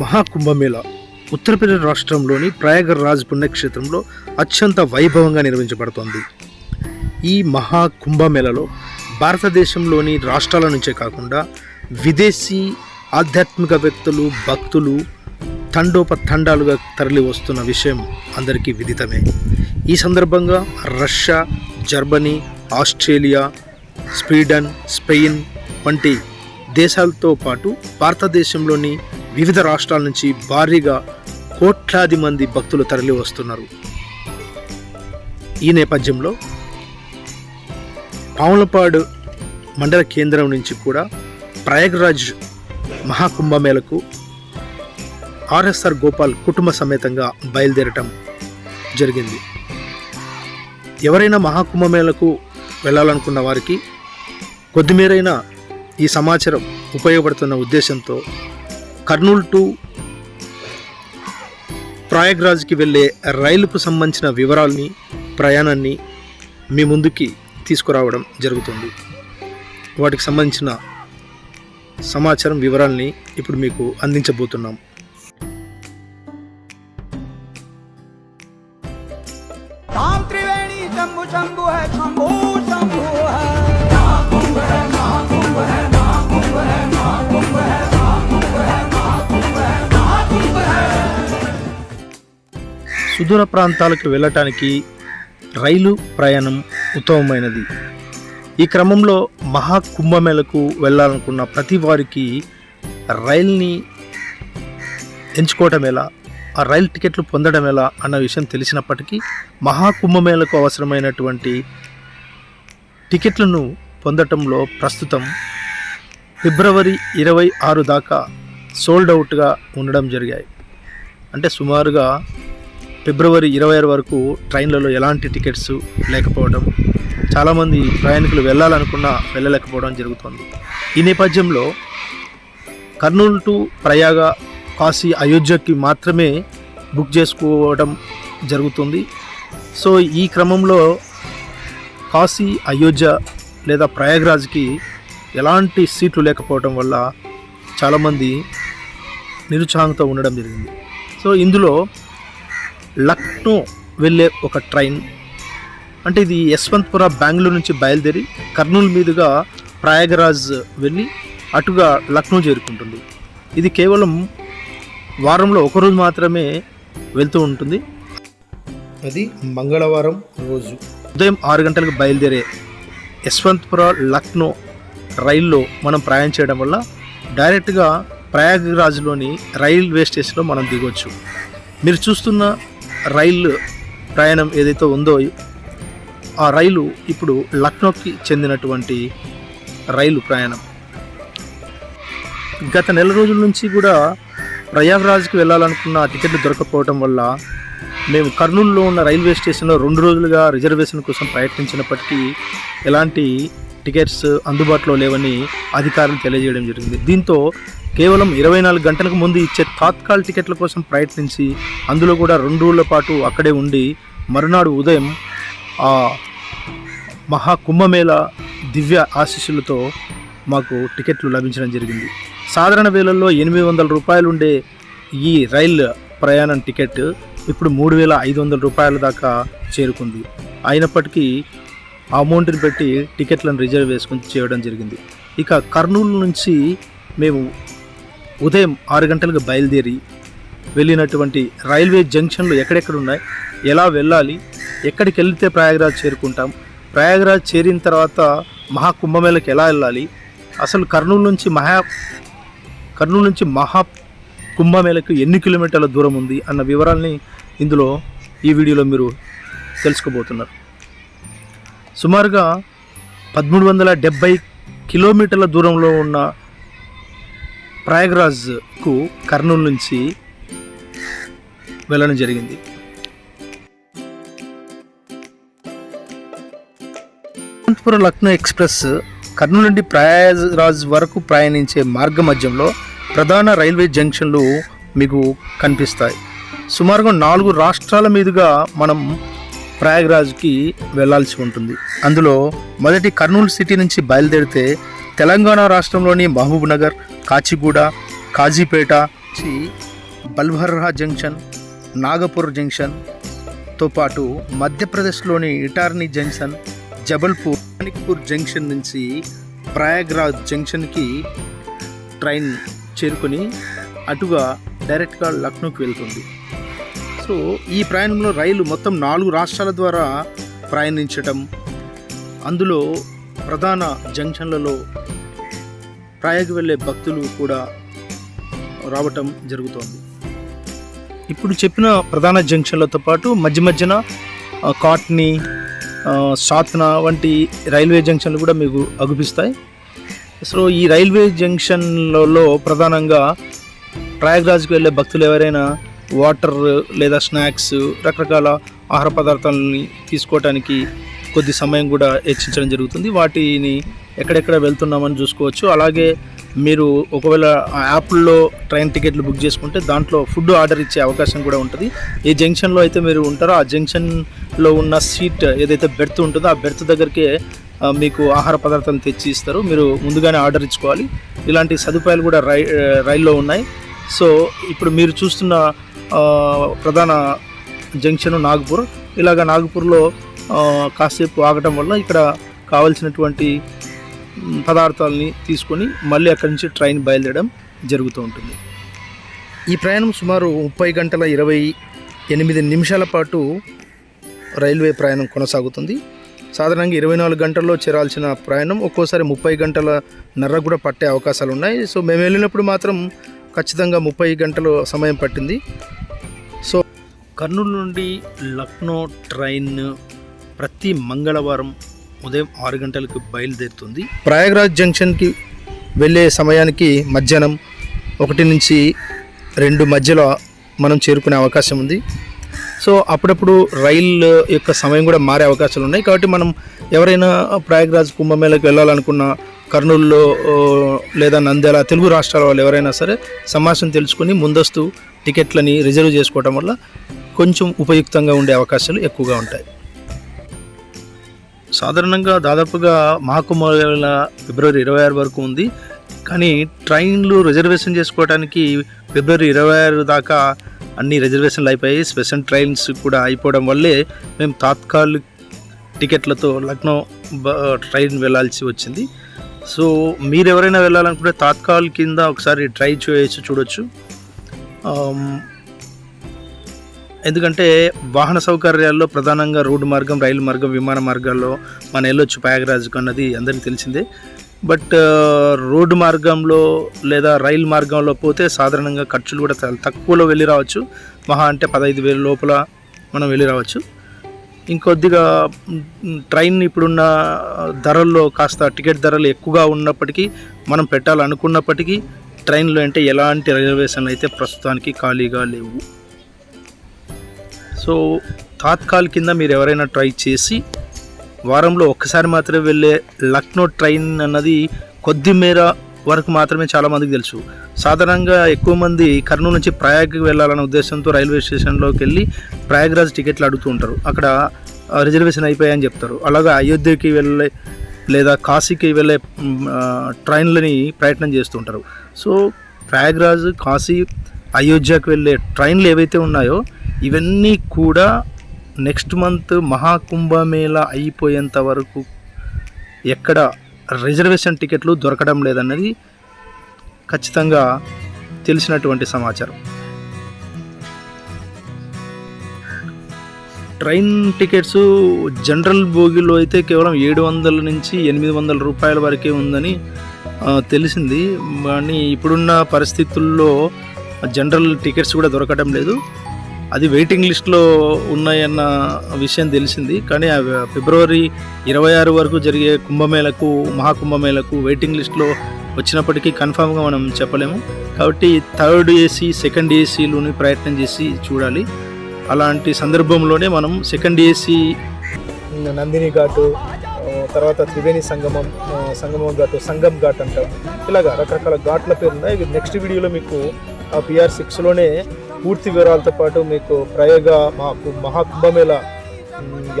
మహాకుంభమేళా ఉత్తరప్రదేశ్ రాష్ట్రంలోని ప్రయాగరాజ్ పుణ్యక్షేత్రంలో అత్యంత వైభవంగా నిర్వహించబడుతోంది. ఈ మహాకుంభమేళలో భారతదేశంలోని రాష్ట్రాల నుంచే కాకుండా విదేశీ ఆధ్యాత్మికవేత్తలు, భక్తులు తండోపతండాలుగా తరలి వస్తున్న విషయం అందరికీ విదితమే. ఈ సందర్భంగా Russia, Germany, Australia, Sweden, Spain వంటి దేశాలతో పాటు భారతదేశంలోని వివిధ రాష్ట్రాల నుంచి భారీగా కోట్లాది మంది భక్తులు తరలి వస్తున్నారు. ఈ నేపథ్యంలో పాములపాడు మండల కేంద్రం నుంచి కూడా ప్రయాగరాజ్ మహాకుంభమేళకు ఆర్ఎస్ఆర్ గోపాల్ కుటుంబ సమేతంగా బయలుదేరటం జరిగింది. ఎవరైనా మహాకుంభమేళకు వెళ్ళాలనుకున్న వారికి కొద్దిమేరైనా ఈ సమాచారం ఉపయోగపడుతున్న ఉద్దేశంతో కర్నూలు టు ప్రయాగరాజ్కి వెళ్ళే రైలుకు సంబంధించిన వివరాలని, ప్రయాణాన్ని మీ ముందుకి తీసుకురావడం జరుగుతుంది. వాటికి సంబంధించిన సమాచారం, వివరాలని ఇప్పుడు మీకు అందించబోతున్నాం. సుదూర ప్రాంతాలకు వెళ్ళటానికి రైలు ప్రయాణం ఉత్తమమైనది. ఈ క్రమంలో మహాకుంభమేళకు వెళ్ళాలనుకున్న ప్రతి వారికి రైల్ని ఎంచుకోవటం ఎలా, ఆ రైలు టికెట్లు పొందడం ఎలా అన్న విషయం తెలిసినప్పటికీ మహాకుంభమేళకు అవసరమైనటువంటి టికెట్లను పొందటంలో ప్రస్తుతం ఫిబ్రవరి 26 దాకా సోల్డ్ అవుట్గా ఉండడం జరిగాయి. అంటే సుమారుగా ఫిబ్రవరి 26 వరకు ట్రైన్లలో ఎలాంటి టికెట్స్ లేకపోవడం, చాలామంది ప్రయాణికులు వెళ్ళాలనుకున్నా వెళ్ళలేకపోవడం జరుగుతుంది. ఈ నేపథ్యంలో కర్నూలు టు ప్రయాగ, కాశీ, అయోధ్యకి మాత్రమే బుక్ చేసుకోవడం జరుగుతుంది. సో ఈ క్రమంలో కాశీ, అయోధ్య లేదా ప్రయాగరాజ్కి ఎలాంటి సీట్లు లేకపోవడం వల్ల చాలామంది నిరుత్సాహంతో ఉండడం జరిగింది. సో ఇందులో లక్నో వెళ్ళే ఒక ట్రైన్, అంటే ఇది యశ్వంత్పుర బెంగళూరు నుంచి బయలుదేరి కర్నూలు మీదుగా ప్రయాగరాజ్ వెళ్ళి అటుగా లక్నో చేరుకుంటుంది. ఇది కేవలం వారంలో ఒకరోజు మాత్రమే వెళ్తూ ఉంటుంది. అది మంగళవారం రోజు ఉదయం 6 గంటలకు బయలుదేరే యశ్వంత్పుర లక్నో రైల్లో మనం ప్రయాణం చేయడం వల్ల డైరెక్ట్గా ప్రయాగరాజ్లోని రైల్వే స్టేషన్లో మనం దిగొచ్చు. మీరు చూస్తున్న రైలు ప్రయాణం ఏదైతే ఉందో ఆ రైలు ఇప్పుడు లక్నోకి చెందినటువంటి రైలు ప్రయాణం. గత నెల రోజుల నుంచి కూడా ప్రయాగరాజ్కి వెళ్ళాలనుకున్న టికెట్లు దొరకపోవడం వల్ల మేము కర్నూలులో ఉన్న రైల్వే స్టేషన్లో 2 రోజులుగా రిజర్వేషన్ కోసం ప్రయత్నించినప్పటికీ ఎలాంటి టికెట్స్ అందుబాటులో లేవని అధికారులు తెలియజేయడం జరిగింది. దీంతో కేవలం 24 గంటలకు ముందు ఇచ్చే తాత్కాల్ టికెట్ల కోసం ప్రయత్నించి అందులో కూడా 2 రోజుల పాటు అక్కడే ఉండి మరునాడు ఉదయం ఆ మహాకుంభమేళా దివ్య ఆశీస్సులతో మాకు టికెట్లు లభించడం జరిగింది. సాధారణ వేళల్లో 800 రూపాయలు ఉండే ఈ రైలు ప్రయాణం టికెట్ ఇప్పుడు 3500 రూపాయల దాకా చేరుకుంది. అయినప్పటికీ ఆ అమౌంట్ని పెట్టి టికెట్లను రిజర్వ్ చేసుకుని చేయడం జరిగింది. ఇక కర్నూలు నుంచి మేము ఉదయం 6 గంటలకు బయలుదేరి వెళ్ళినటువంటి రైల్వే జంక్షన్లు ఎక్కడెక్కడ ఉన్నాయి, ఎలా వెళ్ళాలి, ఎక్కడికి వెళ్తే ప్రయాగరాజ్ చేరుకుంటాం, ప్రయాగరాజ్ చేరిన తర్వాత మహాకుంభమేళకి ఎలా వెళ్ళాలి, అసలు కర్నూలు నుంచి మహాకుంభమేళకు ఎన్ని కిలోమీటర్ల దూరం ఉంది అన్న వివరాల్ని ఇందులో ఈ వీడియోలో మీరు తెలుసుకోబోతున్నారు. సుమారుగా 1370 కిలోమీటర్ల దూరంలో ఉన్న ప్రయాగరాజ్కు కర్నూలు నుంచి వెళ్ళడం జరిగింది. యశ్వంత్పుర లక్నో ఎక్స్ప్రెస్ కర్నూలు నుండి ప్రయాగరాజ్ వరకు ప్రయాణించే మార్గ మధ్యంలో ప్రధాన రైల్వే జంక్షన్లు మీకు కనిపిస్తాయి. సుమారుగా 4 రాష్ట్రాల మీదుగా మనం ప్రయాగరాజ్కి వెళ్ళాల్సి ఉంటుంది. అందులో మొదటి కర్నూలు సిటీ నుంచి బయలుదేరితే తెలంగాణ రాష్ట్రంలోని మహబూబ్ నగర్, కాచిగూడ, కాజీపేట బల్వర్హా జంక్షన్, నాగపూర్ జంక్షన్తో పాటు మధ్యప్రదేశ్లోని ఇటార్నీ జంక్షన్, జబల్పూర్, మాణిక్పూర్ జంక్షన్ నుంచి ప్రయాగ్రాజ్ జంక్షన్కి ట్రైన్ చేరుకొని అటుగా డైరెక్ట్గా లక్నోకి వెళ్తుంది. సో ఈ ప్రయాణంలో రైలు మొత్తం 4 రాష్ట్రాల ద్వారా ప్రయాణించటం, అందులో ప్రధాన జంక్షన్లలో ప్రయాగ్ వెళ్ళే భక్తులు కూడా రావటం జరుగుతోంది. ఇప్పుడు చెప్పిన ప్రధాన జంక్షన్లతో పాటు మధ్యన కాట్నీ, సాత్నా వంటి రైల్వే జంక్షన్లు కూడా మీకు అగుపిస్తాయి. సో ఈ రైల్వే జంక్షన్లలో ప్రధానంగా ప్రయాగ్రాజ్కి వెళ్ళే భక్తులు ఎవరైనా వాటర్ లేదా స్నాక్స్, రకరకాల ఆహార పదార్థాలని తీసుకోవడానికి కొద్ది సమయం కూడా హెచ్చించడం జరుగుతుంది. వాటిని ఎక్కడెక్కడ వెళ్తున్నామని చూసుకోవచ్చు. అలాగే మీరు ఒకవేళ యాప్లో ట్రైన్ టికెట్లు బుక్ చేసుకుంటే దాంట్లో ఫుడ్ ఆర్డర్ ఇచ్చే అవకాశం కూడా ఉంటుంది. ఏ జంక్షన్లో అయితే మీరు ఉంటారో ఆ జంక్షన్లో ఉన్న సీట్ ఏదైతే బెర్త్ ఉంటుందో ఆ బెర్త్ దగ్గరికే మీకు ఆహార పదార్థాలు తెచ్చి ఇస్తారు. మీరు ముందుగానే ఆర్డర్ ఇచ్చుకోవాలి. ఇలాంటి సదుపాయాలు కూడా రైల్లో ఉన్నాయి. సో ఇప్పుడు మీరు చూస్తున్న ప్రధాన జంక్షన్ నాగపూర్. ఇలాగ నాగపూర్లో కాసేపు ఆగటం వల్ల ఇక్కడ కావాల్సినటువంటి పదార్థాలని తీసుకొని మళ్ళీ అక్కడి నుంచి ట్రైన్ బయలుదేరడం జరుగుతూ ఉంటుంది. ఈ ప్రయాణం సుమారు 30 గంటల 28 నిమిషాల పాటు రైల్వే ప్రయాణం కొనసాగుతుంది. సాధారణంగా 24 గంటల్లో చేరాల్సిన ప్రయాణం ఒక్కోసారి 30 గంటల నర్ర కూడా పట్టే అవకాశాలు ఉన్నాయి. సో మేము వెళ్ళినప్పుడు మాత్రం ఖచ్చితంగా 30 గంటలు సమయం పట్టింది. సో కర్నూలు నుండి లక్నో ట్రైన్ ప్రతి మంగళవారం ఉదయం 6 గంటలకు బయలుదేరుతుంది. ప్రయాగ్రాజ్ జంక్షన్కి వెళ్ళే సమయానికి మధ్యాహ్నం 1 నుంచి 2 మధ్యలో మనం చేరుకునే అవకాశం ఉంది. సో అప్పుడప్పుడు రైలు యొక్క సమయం కూడా మారే అవకాశాలు ఉన్నాయి. కాబట్టి మనం ఎవరైనా ప్రయాగ్రాజ్ కుంభమేళకి వెళ్ళాలనుకున్న కర్నూలులో లేదా నంద్యాల, తెలుగు రాష్ట్రాల వాళ్ళు ఎవరైనా సరే సమాచారం తెలుసుకొని ముందస్తు టికెట్లని రిజర్వ్ చేసుకోవడం వల్ల కొంచెం ఉపయుక్తంగా ఉండే అవకాశాలు ఎక్కువగా ఉంటాయి. సాధారణంగా దాదాపుగా మహాకుంభమేళ ఫిబ్రవరి 26 వరకు ఉంది. కానీ ట్రైన్లు రిజర్వేషన్ చేసుకోవడానికి ఫిబ్రవరి 26 దాకా అన్ని రిజర్వేషన్లు అయిపోయాయి. స్పెషల్ ట్రైన్స్ కూడా అయిపోవడం వల్లే మేము తాత్కాలిక టికెట్లతో లక్నో ట్రైన్ వెళ్ళాల్సి వచ్చింది. సో మీరు ఎవరైనా వెళ్ళాలనుకుంటే తాత్కాల్ కింద ఒకసారి ట్రై చూడొచ్చు. ఎందుకంటే వాహన సౌకర్యాల్లో ప్రధానంగా రోడ్డు మార్గం, రైలు మార్గం, విమాన మార్గాల్లో మనం వెళ్ళొచ్చు ప్రయాగ్రాజ్కు అన్నది అందరికీ తెలిసిందే. బట్ రోడ్డు మార్గంలో లేదా రైలు మార్గంలో పోతే సాధారణంగా ఖర్చులు కూడా చాలా తక్కువలో వెళ్ళి రావచ్చు. మహా అంటే 15,000 లోపల మనం వెళ్ళి రావచ్చు. ఇంకొద్దిగా ట్రైన్ ఇప్పుడున్న ధరల్లో కాస్త టికెట్ ధరలు ఎక్కువగా ఉన్నప్పటికీ మనం పెట్టాలనుకున్నప్పటికీ ట్రైన్లో అంటే ఎలాంటి రిజర్వేషన్లు అయితే ప్రస్తుతానికి ఖాళీగా లేవు. సో తాత్కాల్ కింద మీరు ఎవరైనా ట్రై చేసి వారంలో ఒక్కసారి మాత్రమే వెళ్ళే లక్నో ట్రైన్ అన్నది కొద్ది మేర వరకు మాత్రమే చాలామందికి తెలుసు. సాధారణంగా ఎక్కువ మంది కర్నూలు నుంచి ప్రయాగ్కి వెళ్ళాలనే ఉద్దేశంతో రైల్వే స్టేషన్లోకి వెళ్ళి ప్రయాగ్రాజ్ టికెట్లు అడుగుతూ ఉంటారు. అక్కడ రిజర్వేషన్ అయిపోయాయని చెప్తారు. అలాగే అయోధ్యకి వెళ్ళే లేదా కాశీకి వెళ్ళే ట్రైన్లని ప్రయత్నం చేస్తుంటారు. సో ప్రయాగ్రాజ్, కాశీ, అయోధ్యకు వెళ్ళే ట్రైన్లు ఏవైతే ఉన్నాయో ఇవన్నీ కూడా నెక్స్ట్ మంత్ మహాకుంభమేళ అయిపోయేంత వరకు ఎక్కడ రిజర్వేషన్ టికెట్లు దొరకడం లేదన్నది ఖచ్చితంగా తెలిసినటువంటి సమాచారం. ట్రైన్ టికెట్స్ జనరల్ బోగిలో అయితే కేవలం 700 నుంచి 800 రూపాయల వరకే ఉందని తెలిసింది. కానీ ఇప్పుడున్న పరిస్థితుల్లో జనరల్ టికెట్స్ కూడా దొరకడం లేదు. అది వెయిటింగ్ లిస్ట్లో ఉన్నాయన్న విషయం తెలిసింది. కానీ ఫిబ్రవరి 26 వరకు జరిగే కుంభమేళకు, మహాకుంభమేళకు వెయిటింగ్ లిస్ట్లో వచ్చినప్పటికీ కన్ఫామ్గా మనం చెప్పలేము. కాబట్టి థర్డ్ ఏసీ, సెకండ్ ఏసీలోని ప్రయత్నం చేసి చూడాలి. అలాంటి సందర్భంలోనే మనం సెకండ్ ఏసీ నందిని ఘాటు, తర్వాత త్రివేణి సంగమం ఘాటు, సంగం ఘాట్ అంటాం. ఇలాగా రకరకాల ఘాట్ల పేరు ఉన్నాయి. నెక్స్ట్ వీడియోలో మీకు ఆ PR6లోనే పూర్తి వివరాలతో పాటు మీకు ప్రయాగ మహాకుంభమేళ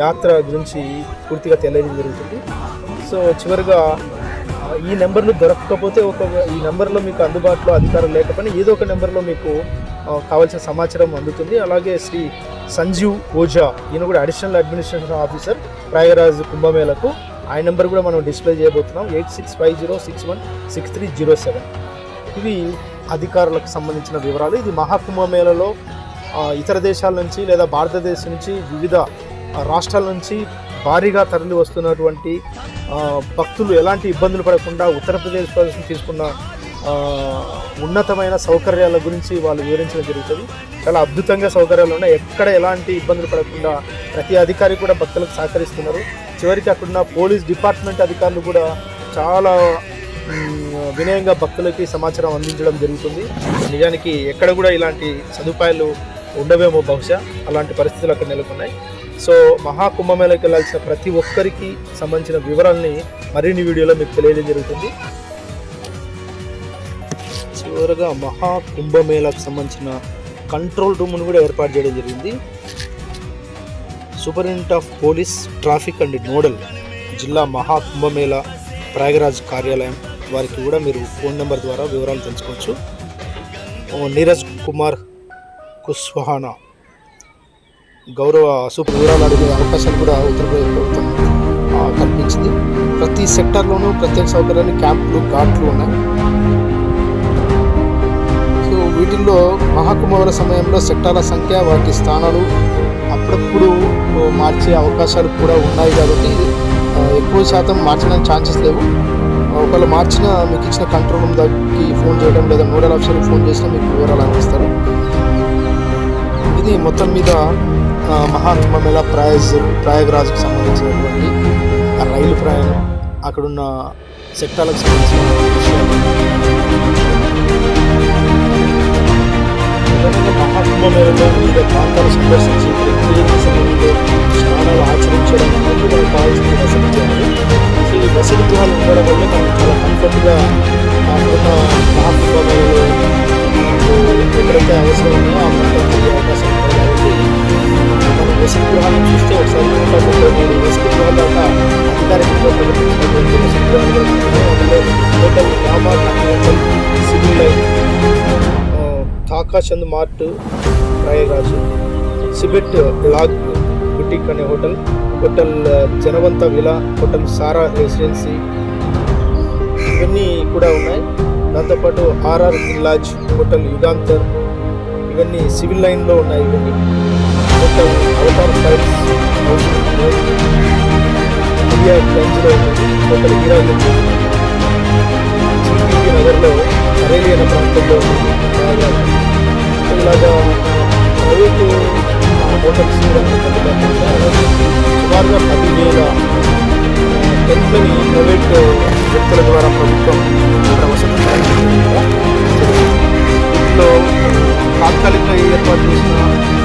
యాత్ర గురించి పూర్తిగా తెలియజేయడం జరుగుతుంది. సో చివరిగా ఈ నెంబర్లు దొరకకపోతే ఈ నెంబర్లో మీకు అందుబాటులో అధికారం లేకపోయినా ఏదో ఒక నెంబర్లో మీకు కావాల్సిన సమాచారం అందుతుంది. అలాగే శ్రీ సంజీవ్ ఓజా, ఈయన కూడా అడిషనల్ అడ్మినిస్ట్రేషన్ ఆఫీసర్ ప్రయాగరాజ్ కుంభమేళకు. ఆయన నెంబర్ కూడా మనం డిస్ప్లే చేయబోతున్నాం, 8650616307. ఇవి అధికారులకు సంబంధించిన వివరాలు. ఇది మహాకుంభమేళలో ఇతర దేశాల నుంచి లేదా భారతదేశం నుంచి వివిధ రాష్ట్రాల నుంచి భారీగా తరలి వస్తున్నటువంటి భక్తులు ఎలాంటి ఇబ్బందులు పడకుండా ఉత్తరప్రదేశ్ ప్రభుత్వం తీసుకున్న ఉన్నతమైన సౌకర్యాల గురించి వాళ్ళు వివరించడం జరుగుతుంది. చాలా అద్భుతంగా సౌకర్యాలు ఉన్నాయి, ఎక్కడ ఎలాంటి ఇబ్బందులు పడకుండా ప్రతి అధికారి కూడా భక్తులకు సహకరిస్తున్నారు. చివరికి అక్కడున్న పోలీస్ డిపార్ట్మెంట్ అధికారులు కూడా చాలా వినయంగా భక్తులకి సమాచారం అందించడం జరుగుతుంది. నిజానికి ఎక్కడ కూడా ఇలాంటి సదుపాయాలు ఉండవేమో, బహుశా అలాంటి పరిస్థితులు అక్కడ నెలకొన్నాయి. సో మహాకుంభమేళకి వెళ్ళాల్సిన ప్రతి ఒక్కరికి సంబంధించిన వివరాలని మరిన్ని వీడియోలో మీకు తెలియజేయడం జరుగుతుంది. చివరగా మహాకుంభమేళకు సంబంధించిన కంట్రోల్ రూమ్ను కూడా ఏర్పాటు చేయడం జరిగింది. Superintendent of police traffic and nodal జిల్లా మహాకుంభమేళ ప్రయాగరాజ్ కార్యాలయం వారికి కూడా మీరు ఫోన్ నెంబర్ ద్వారా వివరాలు తెలుసుకోవచ్చు. నీరజ్ కుమార్ కుష్వాహా గౌరవ సూపర్ వివరాలు అడిగే అవకాశాలు కూడా ఉత్తరప్రదేశ్ ప్రభుత్వం కల్పించింది. ప్రతి సెక్టార్లోనూ ప్రత్యేక సౌకర్యాలు, క్యాంపులు, ఘాట్లు ఉన్నాయి. సో వీటిల్లో మహాకుంభమేళ సమయంలో సెక్టార్ల సంఖ్య, వాటి స్థానాలు అప్పుడప్పుడు మార్చే అవకాశాలు కూడా ఉన్నాయి. కాబట్టి ఎక్కువ శాతం మార్చడానికి ఛాన్సెస్ లేవు. ఒకవేళ మార్చినా మీకు ఇచ్చిన కంట్రోల్ రూమ్ దగ్గరికి ఫోన్ చేయడం లేదా నోడల్ ఆఫీసర్కి ఫోన్ చేసినా మీకు వివరాలు అందిస్తారు. ఇది మొత్తం మీద మహాకుంభమేళ ప్రయాగరాజ్కు సంబంధించినటువంటి రైలు ప్రయాణం, అక్కడున్న సెక్టార్లకు సంబంధించిన విషయాలు. మహాకుంభమేళలో వివిధ ప్రాంతాలు సందర్శించి ప్రత్యేక సమయంలో స్నానాలు ఆచరించడం అనేది మనకు కావాల్సిన వసతి గృహాలు. సో ఈ వసతి గృహాలు ఉండడం వల్ల మనకు చాలా కంఫర్ట్గా అక్కడున్న మహాకుంభమేళలో ఎక్కడైతే అవసరం ఉన్నాయో ఆ ప్రాంతానికి అవకాశం ఉంటుంది. కాబట్టి మనం వసతి గృహాలను చూస్తే ఒకసారి 133 వసతి గృహాల దాకా అధికారికంగా ప్రకటించినటువంటి వసతి గృహాలు అందులో hotel Raman hotel, civil line, థాకా చంద్ మార్ట్ ప్రయాగరాజ్, సిబెట్ లాగ్ బుటిక్ అనే హోటల్, హోటల్ జనవంత విలా, హోటల్ సారా రెసిడెన్సీ, ఇవన్నీ కూడా ఉన్నాయి. దాంతోపాటు ఆర్ఆర్ లాడ్జ్, హోటల్ యుగాంతర్, ఇవన్నీ సివిల్ లైన్లో ఉన్నాయి. ఇవన్నీ హోటల్ అవతార్ ఫైల్స్ ఇండియా గంజ్లో ఉన్నది, హోటల్ హీరాగంజ్ సిపి నగర్లో కరేలి అనే ప్రాంతంలో ఉంది. ఇలాగా ప్రైవేటు హోటల్స్ సుమారుగా 10,000 టెంట్లని ప్రైవేట్ వ్యక్తుల ద్వారా ప్రభుత్వం ఇక్కడ వసతి వీటిలో తాత్కాలికంగా ఏర్పాటు చేసిన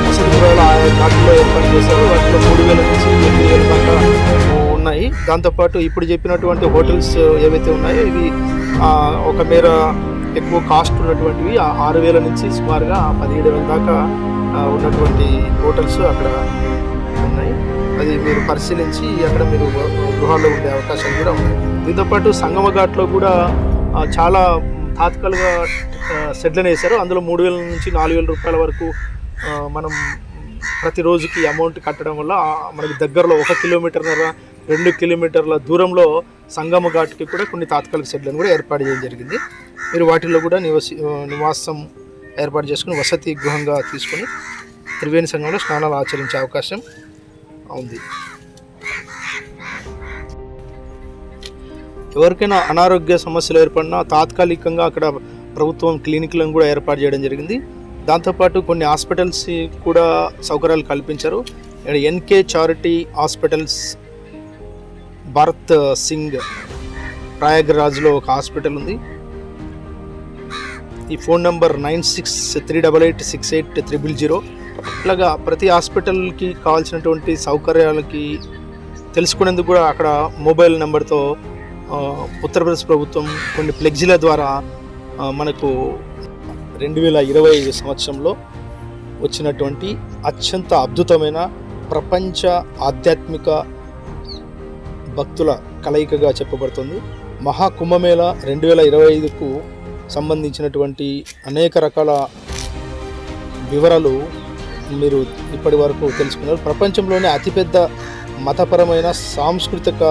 వసతి గృహాలు ఆయా వాటిలో ఏర్పాటు చేశారు. వాటిలో 3,000 నుంచి 8,000 దాకా ఉన్నాయి. దాంతోపాటు ఇప్పుడు చెప్పినటువంటి హోటల్స్ ఏవైతే ఉన్నాయో ఇవి ఒక మేర ఎక్కువ కాస్ట్ ఉన్నటువంటివి 6,000 నుంచి సుమారుగా 17,000 దాకా ఉన్నటువంటి హోటల్స్ అక్కడ ఉన్నాయి. అది మీరు పరిశీలించి అక్కడ మీరు గృహాల్లో ఉండే అవకాశాలు కూడా ఉన్నాయి. దీంతోపాటు సంగమ ఘాట్లో కూడా చాలా తాత్కాలిక షెడ్లను వేశారు. అందులో 3,000 నుంచి 4,000 రూపాయల వరకు మనం ప్రతిరోజుకి అమౌంట్ కట్టడం వల్ల మనకి దగ్గరలో 1 కిలోమీటర్న్నర 2 కిలోమీటర్ల దూరంలో సంగమ ఘాట్కి కూడా కొన్ని తాత్కాలిక షెడ్లను కూడా ఏర్పాటు చేయడం జరిగింది. మీరు వాటిల్లో కూడా నివాసం ఏర్పాటు చేసుకుని వసతి గృహంగా తీసుకుని త్రివేణి సంఘంలో స్నానాలు ఆచరించే అవకాశం ఉంది. ఎవరికైనా అనారోగ్య సమస్యలు ఏర్పడినా తాత్కాలికంగా అక్కడ ప్రభుత్వం క్లినిక్లను కూడా ఏర్పాటు చేయడం జరిగింది. దాంతోపాటు కొన్ని హాస్పిటల్స్ కూడా సౌకర్యాలు కల్పించారు. NK charity hospitals, Bharat Singh ప్రయాగరాజ్లో ఒక హాస్పిటల్ ఉంది. ఈ ఫోన్ నెంబర్ 9638868300. ఇలాగా ప్రతి హాస్పిటల్కి కావాల్సినటువంటి సౌకర్యాలకి తెలుసుకునేందుకు కూడా అక్కడ మొబైల్ నెంబర్తో ఉత్తరప్రదేశ్ ప్రభుత్వం కొన్ని ఫ్లెక్సీల ద్వారా మనకు 2025 సంవత్సరంలో వచ్చినటువంటి అత్యంత అద్భుతమైన ప్రపంచ ఆధ్యాత్మిక భక్తుల కలయికగా చెప్పబడుతుంది. మహాకుంభమేళ 2025కు సంబంధించినటువంటి అనేక రకాల వివరాలు మీరు ఇప్పటి వరకు తెలుసుకున్నారు. ప్రపంచంలోనే అతిపెద్ద మతపరమైన, సాంస్కృతిక,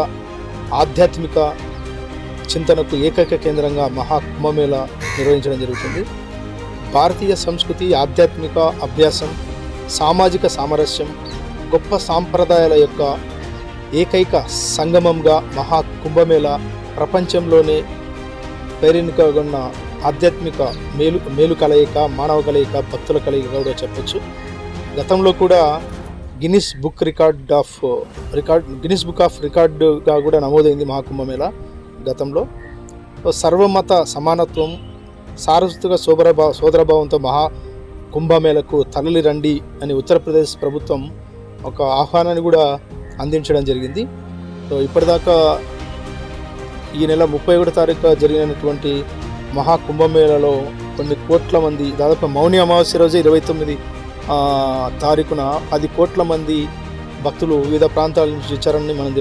ఆధ్యాత్మిక చింతనకు ఏకైక కేంద్రంగా మహాకుంభమేళ నిర్వహించడం జరుగుతుంది. భారతీయ సంస్కృతి, ఆధ్యాత్మిక అభ్యాసం, సామాజిక సామరస్యం, గొప్ప సాంప్రదాయాల యొక్క ఏకైక సంగమంగా మహాకుంభమేళ ప్రపంచంలోనే పేరెన్నికగొన్న ఆధ్యాత్మిక మేలు కలయిక, మానవ కలయిక, భక్తుల కలయిక కూడా చెప్పొచ్చు. గతంలో కూడా గిన్నిస్ బుక్ ఆఫ్ రికార్డుగా కూడా నమోదైంది మహాకుంభమేళ గతంలో. సర్వమత సమానత్వం, సారస్వతిక సోదరభావంతో మహాకుంభమేళకు తరలి రండి అని ఉత్తరప్రదేశ్ ప్రభుత్వం ఒక ఆహ్వానాన్ని కూడా అందించడం జరిగింది. సో ఇప్పటిదాకా ఈ నెల 31వ తారీఖు జరిగినటువంటి మహాకుంభమేళలో కొన్ని కోట్ల మంది, దాదాపు మౌని అమావాస్య రోజు 29 తారీఖున 10 కోట్ల మంది భక్తులు వివిధ ప్రాంతాల నుంచి వచ్చారని మనం